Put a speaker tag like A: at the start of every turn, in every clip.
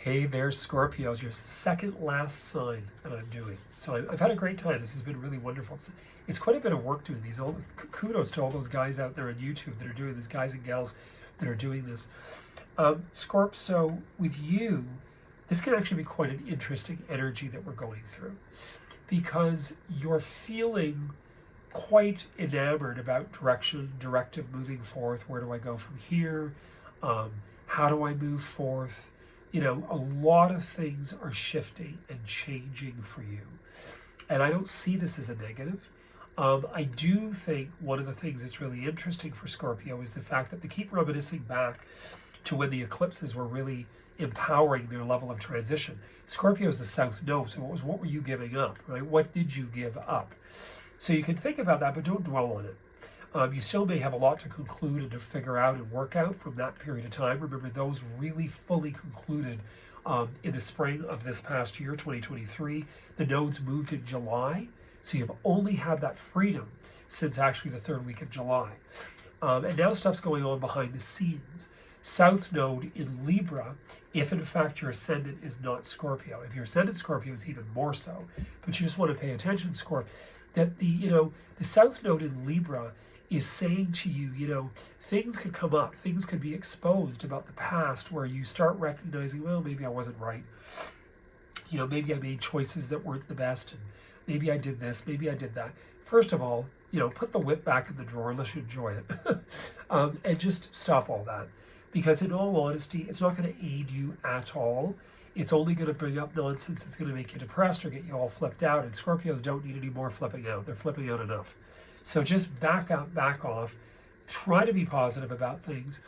A: Hey there, Scorpios. Your second last sign that I'm doing. So I've had a great time. This has been really wonderful. It's quite a bit of work doing these. Kudos to all those guys out there on YouTube that are doing this, guys and gals that are doing this. Scorp, so with you, this can actually be quite an interesting energy that we're going through because you're feeling quite enamored about directive moving forth. Where do I go from here? How do I move forth? You know, a lot of things are shifting and changing for you. And I don't see this as a negative. I do think one of the things that's really interesting for Scorpio is the fact that they keep reminiscing back to when the eclipses were really empowering their level of transition. Scorpio is the South Node, so what were you giving up, right? What did you give up? So you can think about that, but don't dwell on it. You still may have a lot to conclude and to figure out and work out from that period of time. Remember, those really fully concluded in the spring of this past year, 2023. The nodes moved in July, so you've only had that freedom since actually the third week of July. And now stuff's going on behind the scenes. South Node in Libra, if in fact your ascendant is not Scorpio. If your ascendant Scorpio, it's even more so. But you just want to pay attention, Scorp, that the South Node in Libra is saying to you, things could come up, things could be exposed about the past where you start recognizing, well, maybe I wasn't right. Maybe I made choices that weren't the best, and maybe I did this, maybe I did that. First of all, put the whip back in the drawer unless you enjoy it. And just stop all that. Because in all honesty, it's not going to aid you at all. It's only going to bring up nonsense. It's going to make you depressed or get you all flipped out. And Scorpios don't need any more flipping out. They're flipping out enough. So just back up, back off, try to be positive about things.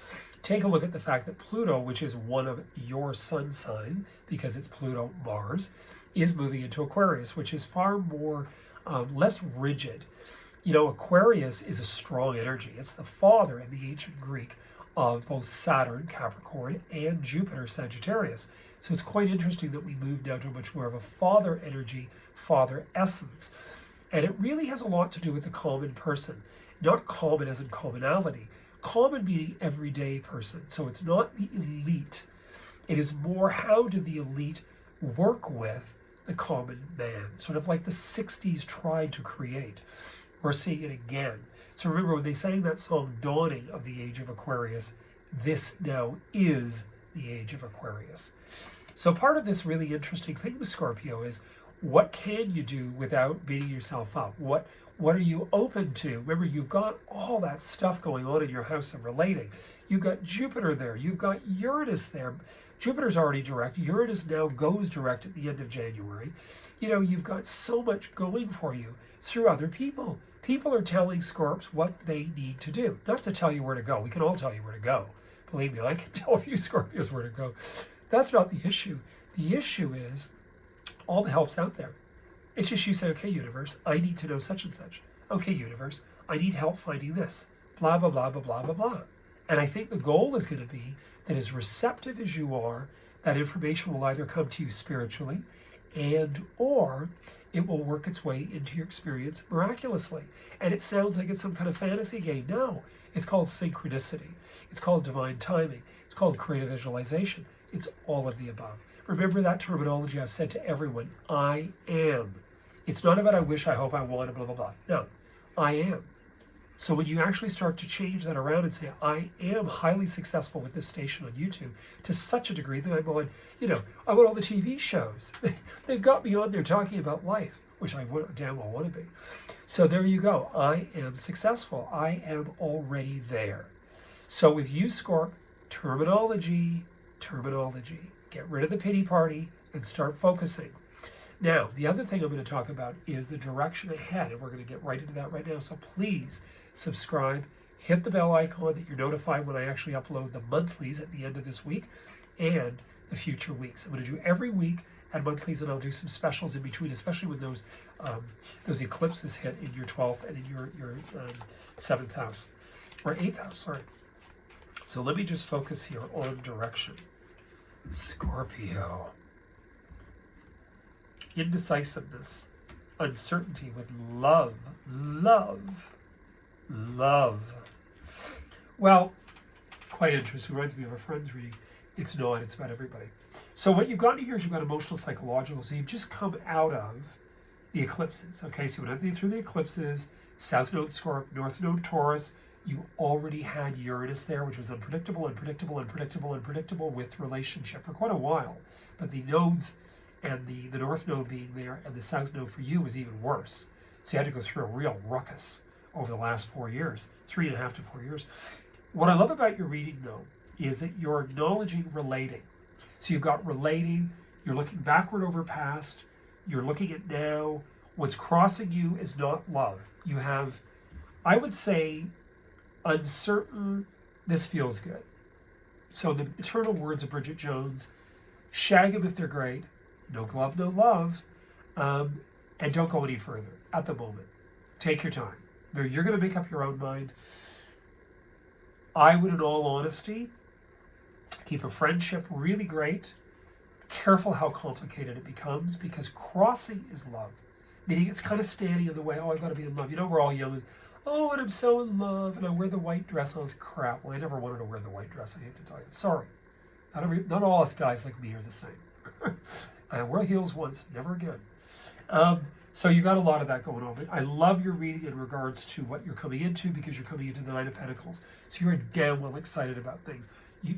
A: Take a look at the fact that Pluto, which is one of your sun sign, because it's Pluto, Mars, is moving into Aquarius, which is far more, less rigid. Aquarius is a strong energy. It's the father in the ancient Greek of both Saturn, Capricorn, and Jupiter, Sagittarius. So it's quite interesting that we move now to much more of a father energy, father essence. And it really has a lot to do with the common person. Not common as in commonality. Common meaning everyday person. So it's not the elite. It is more how do the elite work with the common man. Sort of like the 60s tried to create. We're seeing it again. So remember when they sang that song, Dawning of the Age of Aquarius, this now is the Age of Aquarius. So part of this really interesting thing with Scorpio is, what can you do without beating yourself up? What are you open to? Remember, you've got all that stuff going on in your house of relating. You've got Jupiter there. You've got Uranus there. Jupiter's already direct. Uranus now goes direct at the end of January. You've got so much going for you through other people. People are telling Scorps what they need to do. Not to tell you where to go. We can all tell you where to go. Believe me, I can tell a few Scorpios where to go. That's not the issue. The issue is, all the help's out there. It's just you say, okay, universe, I need to know such and such. Okay, universe, I need help finding this. Blah, blah, blah, blah, blah, blah, blah. And I think the goal is going to be that as receptive as you are, that information will either come to you spiritually and or it will work its way into your experience miraculously. And it sounds like it's some kind of fantasy game. No, it's called synchronicity. It's called divine timing. It's called creative visualization. It's all of the above. Remember that terminology I've said to everyone, I am. It's not about I wish, I hope, I want, blah, blah, blah. No, I am. So when you actually start to change that around and say, I am highly successful with this station on YouTube to such a degree that I'm on, I'm on all the TV shows. They've got me on there talking about life, which I damn well want to be. So there you go. I am successful. I am already there. So with you, Scorp, terminology. Get rid of the pity party and start focusing. Now, the other thing I'm going to talk about is the direction ahead, and we're going to get right into that right now. So please subscribe, hit the bell icon that you're notified when I actually upload the monthlies at the end of this week and the future weeks. I'm going to do every week and monthlies, and I'll do some specials in between, especially when those eclipses hit in your 12th and in your 7th house, or 8th house, sorry. So let me just focus here on direction. Scorpio. Indecisiveness, uncertainty with love. Well, quite interesting. Reminds me of a friend's reading. It's not, it's about everybody. So what you've got here is you've got emotional, psychological. So you've just come out of the eclipses. Okay, so you went through the eclipses, South Node Scorpio, North Node Taurus. You already had Uranus there, which was unpredictable with relationship for quite a while. But the nodes and the North Node being there and the South Node for you was even worse. So you had to go through a real ruckus over the last 4 years, 3.5 to 4 years. What I love about your reading, though, is that you're acknowledging relating. So you've got relating, you're looking backward over past, you're looking at now. What's crossing you is not love. You have, I would say, uncertain, this feels good. So the eternal words of Bridget Jones, shag them if they're great, no glove, no love, and don't go any further at the moment. Take your time. You're going to make up your own mind. I would, in all honesty, keep a friendship really great. Careful how complicated it becomes, because crossing is love. Meaning it's kind of standing in the way. Oh, I've got to be in love. You know, we're all young. And, oh, and I'm so in love, and I wear the white dress. All this crap. Well, I never wanted to wear the white dress. I hate to tell you. Sorry. Not all us guys like me are the same. I wore heels once. Never again. So you've got a lot of that going on. But I love your reading in regards to what you're coming into, because you're coming into the Nine of Pentacles. So you're damn well excited about things.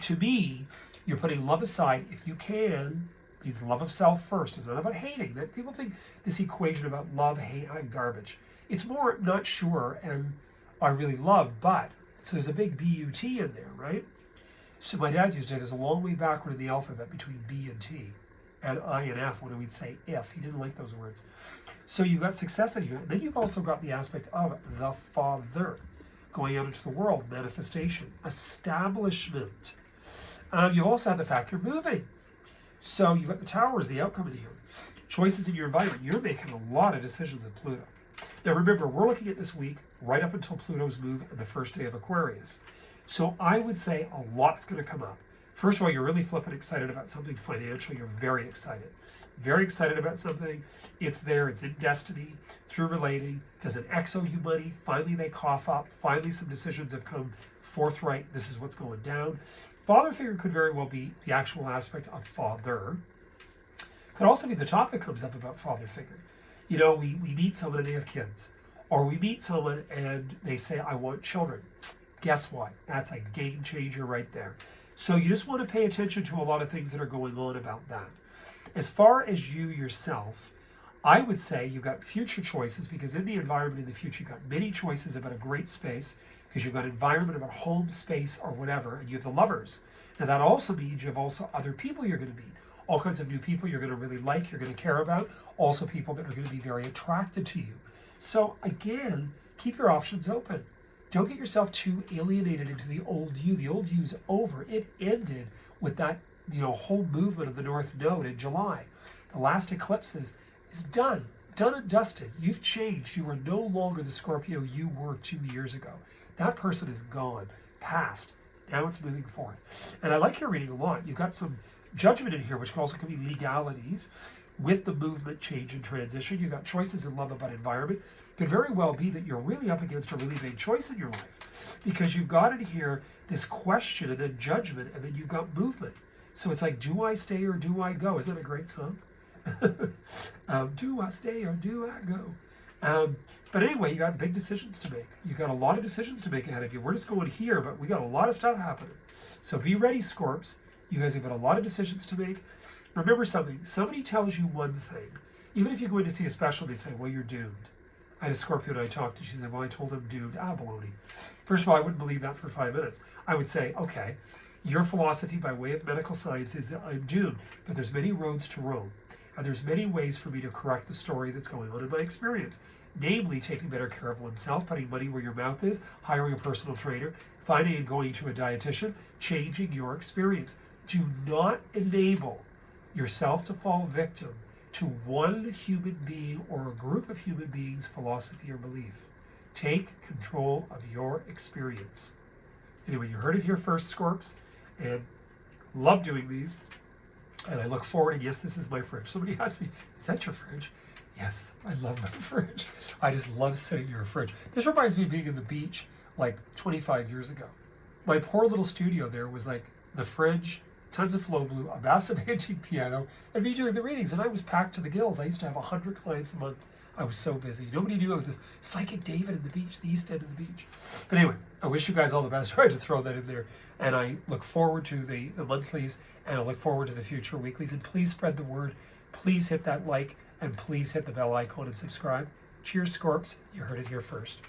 A: To me, you're putting love aside if you can. Means love of self first. It's not about hating. That people think this equation about love, hate, garbage. It's more not sure and I really love, but. So there's a big B-U-T in there, right? So my dad used to say there's a long way backward in the alphabet between B and T. And I and F, when we'd say if. He didn't like those words. So you've got success in here. And then you've also got the aspect of the Father. Going out into the world, manifestation, establishment. You also have the fact you're moving. So you've got the Tower as the outcome in here. Choices in your environment. You're making a lot of decisions in Pluto. Now remember, we're looking at this week right up until Pluto's move and the first day of Aquarius. So I would say a lot's going to come up. First of all, you're really flipping excited about something financial. You're very excited. Very excited about something. It's there. It's in destiny. Through relating. Does an X owe you money? Finally, they cough up. Finally, some decisions have come forthright. This is what's going down. Father figure could very well be the actual aspect of father. Could also be the topic comes up about father figure. You know, we meet someone and they have kids. Or we meet someone and they say, I want children. Guess what? That's a game changer right there. So you just want to pay attention to a lot of things that are going on about that. As far as you yourself, I would say you've got future choices, because in the environment in the future, you've got many choices about a great space, because you've got environment about home, space, or whatever, and you have the lovers. Now that also means you have also other people you're going to meet. All kinds of new people you're going to really like, you're going to care about. Also people that are going to be very attracted to you. So again, keep your options open. Don't get yourself too alienated into the old you. The old you's over. It ended with that, whole movement of the North Node in July. The last eclipses is done. Done and dusted. You've changed. You are no longer the Scorpio you were 2 years ago. That person is gone, past. Now it's moving forth. And I like your reading a lot. You've got some judgment in here, which also can be legalities with the movement, change, and transition. You've got choices in love about environment. Could very well be that you're really up against a really big choice in your life, because you've got in here this question and then judgment, and then you've got movement. So it's like, do I stay or do I go? Isn't that a great song? Do I stay or do I go? But anyway, you got big decisions to make. You've got a lot of decisions to make ahead of you. We're just going here, but we got a lot of stuff happening. So be ready, Scorps. You guys have got a lot of decisions to make. Remember something. Somebody tells you one thing. Even if you're going to see a special, they say, well, you're doomed. I had a Scorpio that I talked to. She said, well, I told him doomed. Baloney. First of all, I wouldn't believe that for 5 minutes. I would say, okay, your philosophy by way of medical science is that I'm doomed, but there's many roads to Rome. And there's many ways for me to correct the story that's going on in my experience. Namely, taking better care of oneself, putting money where your mouth is, hiring a personal trainer, finding and going to a dietitian, changing your experience. Do not enable yourself to fall victim to one human being or a group of human beings' philosophy or belief. Take control of your experience. Anyway, you heard it here first, Scorps, and love doing these. And I look forward, and yes, this is my fridge. Somebody asked me, is that your fridge? Yes, I love my fridge. I just love sitting near a fridge. This reminds me of being in the beach like 25 years ago. My poor little studio there was like the fridge tons of flow blue, a massive antique piano, and me doing the readings. And I was packed to the gills. I used to have 100 clients a month. I was so busy. Nobody knew I was this psychic David at the beach, the east end of the beach. But anyway, I wish you guys all the best. I tried to throw that in there. And I look forward to the monthlies, and I look forward to the future weeklies. And please spread the word. Please hit that like, and please hit the bell icon and subscribe. Cheers, Scorps. You heard it here first.